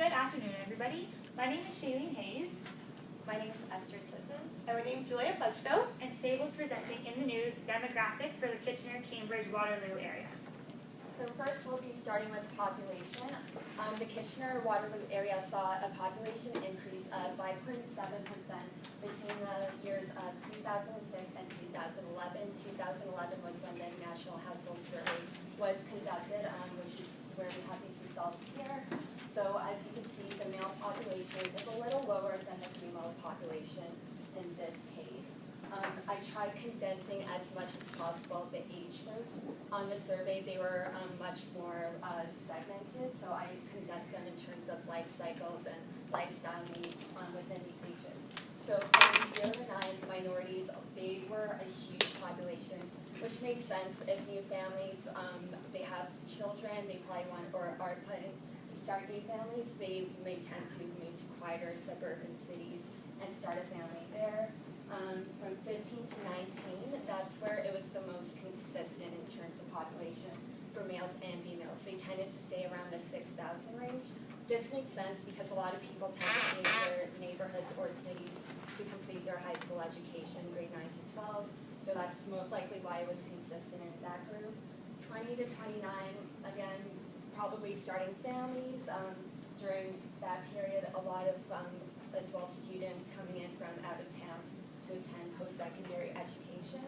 Good afternoon, everybody. My name is Shaylene Hayes. My name is Esther. And my name is Julia Fletchko. And today we're presenting in the news demographics for the Kitchener-Cambridge-Waterloo area. So first we'll be starting with population. The Kitchener-Waterloo area saw a population increase of 5.7% between the years of 2006 and 2011. 2011 was when the National Household Survey was conducted, which is where we have these results here. So as you can see, the male population is a little lower than the female population in this case. I tried condensing as much as possible the age groups. On the survey, they were much more segmented, so I condensed them in terms of life cycles and lifestyle needs within these ages. So from 0 to 9 minorities, they were a huge population, which makes sense. If new families, they have children, they probably want or are planning to start new families, they may tend to move to quieter suburban cities and start a family there. From 15 to 19, that's where it was the most consistent in terms of population for males and females. They tended to stay around the 6,000 range. This makes sense because a lot of people tend to leave their neighborhoods or cities to complete their high school education, grade 9 to 12. So that's most likely why it was consistent in that group. 20 to 29, again, probably starting families. During that period, a lot of, as well, students coming in from out of town to attend post-secondary education.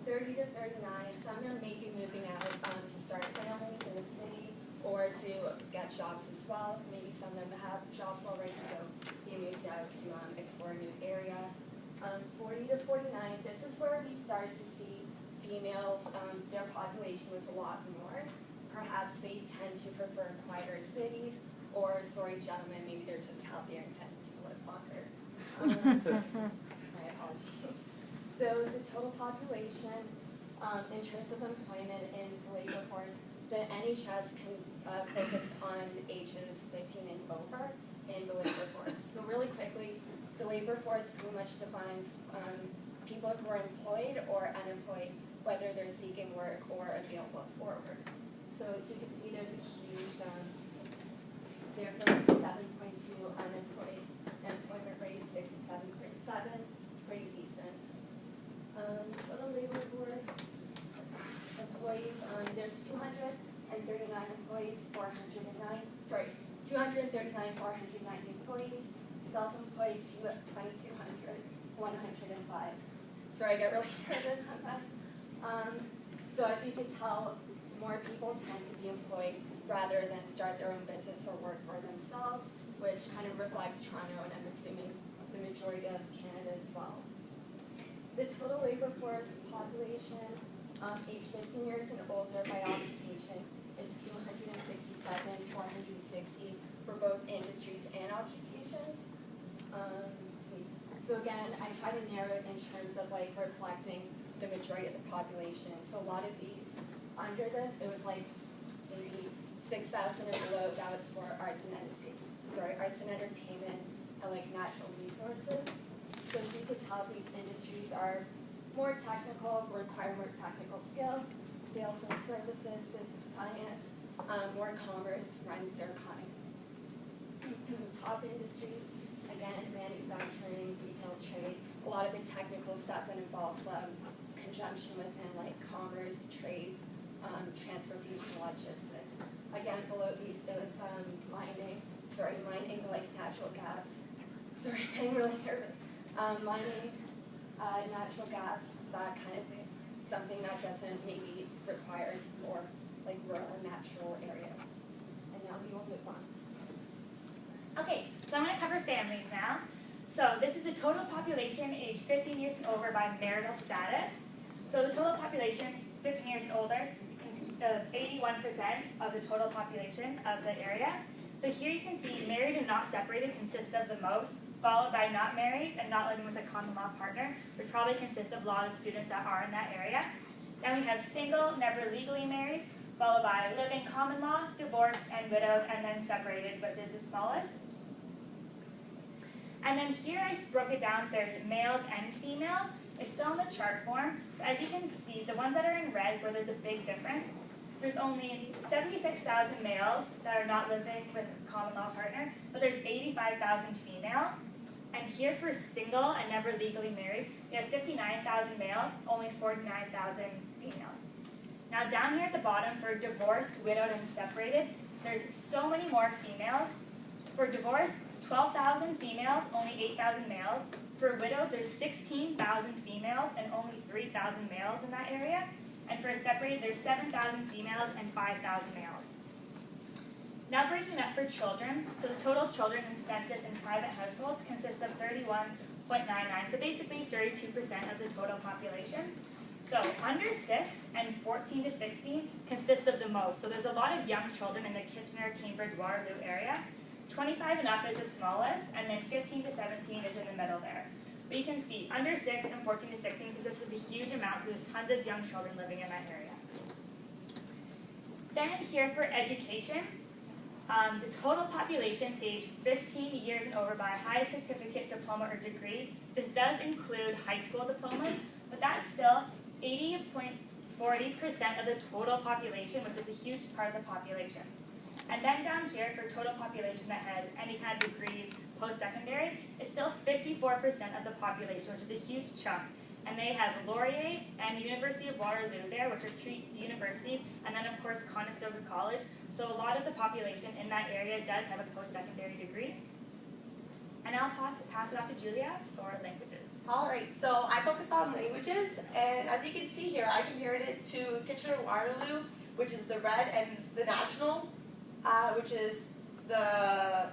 30 to 39, some of them may be moving out to start families in the city or to get jobs as well. Maybe some of them have jobs already, so they moved out to explore a new area. 40 to 49, this is where we started to see females, their population was a lot more. Perhaps they tend to prefer quieter cities, or, sorry gentlemen, maybe they're just healthier and tend to live longer. My apologies. So the total population, in terms of employment in the labor force, the NHS can focus on ages 15 and over in the labor force. So really quickly, the labor force pretty much defines people who are employed or unemployed, whether they're seeking work or available for work. So as you can see, there's a huge difference, 7.2 unemployed, employment rate 67.7, pretty decent. Total labor force, employees, there's 239 employees, 409, sorry, 239, 490 employees, self-employed 2,200, 105. Sorry, I get really nervous sometimes. So as you can tell, more people tend to be employed rather than start their own business or work for themselves, which kind of reflects Toronto and I'm assuming the majority of Canada as well. The total labor force population, age 15 years and older by occupation, is 267, 460 for both industries and occupations. So again, I try to narrow it in terms of like reflecting the majority of the population. So a lot of these, under this, it was like maybe 6,000 or below, that was for arts and entertainment and like natural resources. So as you could tell, these industries are more technical, require more technical skill, sales and services, business finance, more commerce runs their economy. Top industries, again, manufacturing, retail, trade, a lot of the technical stuff that involves conjunction within like commerce, trades, transportation, logistics. Again, below these, it was mining like natural gas. Sorry, I'm really nervous. Mining, natural gas, that kind of thing. Something that doesn't maybe requires more like rural and natural areas. And now we will move on. Okay, so I'm going to cover families now. So this is the total population age 15 years and over by marital status. So the total population, 15 years and older, 81% of the total population of the area. So here you can see married and not separated consists of the most, followed by not married and not living with a common law partner, which probably consists of a lot of students that are in that area. Then we have single, never legally married, followed by living common law, divorced, and widowed, and then separated, which is the smallest. And then here I broke it down, there's males and females. It's still in the chart form, but as you can see, the ones that are in red where there's a big difference, there's only 76,000 males that are not living with a common law partner, but there's 85,000 females. And here for single and never legally married, we have 59,000 males, only 49,000 females. Now down here at the bottom for divorced, widowed, and separated, there's so many more females. For divorced, 12,000 females, only 8,000 males. For widowed, there's 16,000 females and only 3,000 males in that area. And for separated, there's 7,000 females and 5,000 males. Now breaking up for children, so the total children in census in private households consists of 31.99, so basically 32% of the total population. So under 6 and 14 to 16 consist of the most. So there's a lot of young children in the Kitchener, Cambridge, Waterloo area. 25 and up is the smallest, and then 15 to 17 is in the middle there. But you can see under 6 and 14 to 16 consists of a huge amount, so there's tons of young children living in that area. Then here for education, the total population aged 15 years and over by high certificate, diploma, or degree. This does include high school diplomas, but that's still 80.40% of the total population, which is a huge part of the population. And then down here for total population that has any kind of degrees post-secondary, it's still 54% of the population, which is a huge chunk. And they have Laurier and the University of Waterloo there, which are 2 universities, and then of course Conestoga College. So a lot of the population in that area does have a post-secondary degree. And I'll pass it off to Julia for languages. All right, so I focus on languages, and as you can see here, I compared it to Kitchener-Waterloo, which is the red, and the National, which is the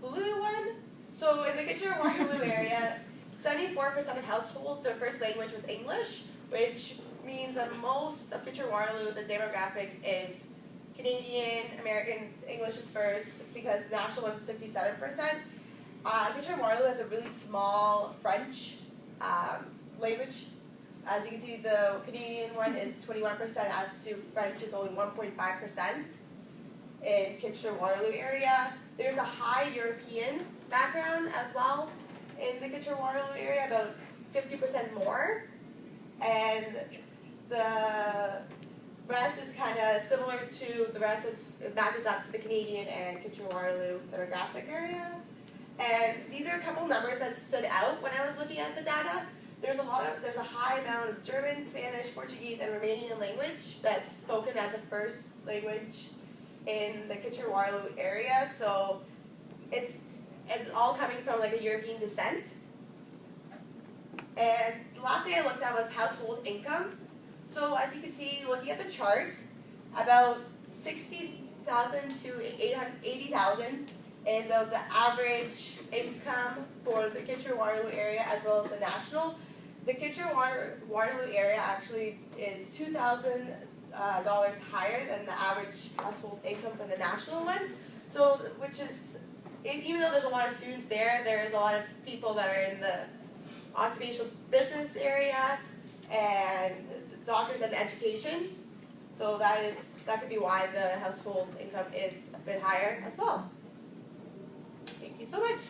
blue one. So in the Kitchener-Waterloo area, 74% of households, their first language was English, which means that most of Kitchener-Waterloo, the demographic is Canadian, American, English is first, because the national one's 57%. Kitchener-Waterloo has a really small French language. As you can see, the Canadian one is 21%, as to French is only 1.5% in Kitchener-Waterloo area. There's a high European background as well in the Kitchener-Waterloo area, about 50% more. And the rest is kind of similar to the rest of, it matches up to the Canadian and Kitchener-Waterloo demographic area. And these are a couple numbers that stood out when I was looking at the data. There's a high amount of German, Spanish, Portuguese, and Romanian language that's spoken as a first language in the Kitchener-Waterloo area. So it's all coming from like a European descent. And the last thing I looked at was household income. So as you can see, looking at the chart, about 60,000 to 80,000 is about the average income for the Kitchener-Waterloo area as well as the national. The Kitchener-Waterloo area actually is $2,000 higher than the average household income for the national one. So, which is, even though there's a lot of students there, there's a lot of people that are in the occupational business area and doctors and education. So that could be why the household income is a bit higher as well. Thank you so much.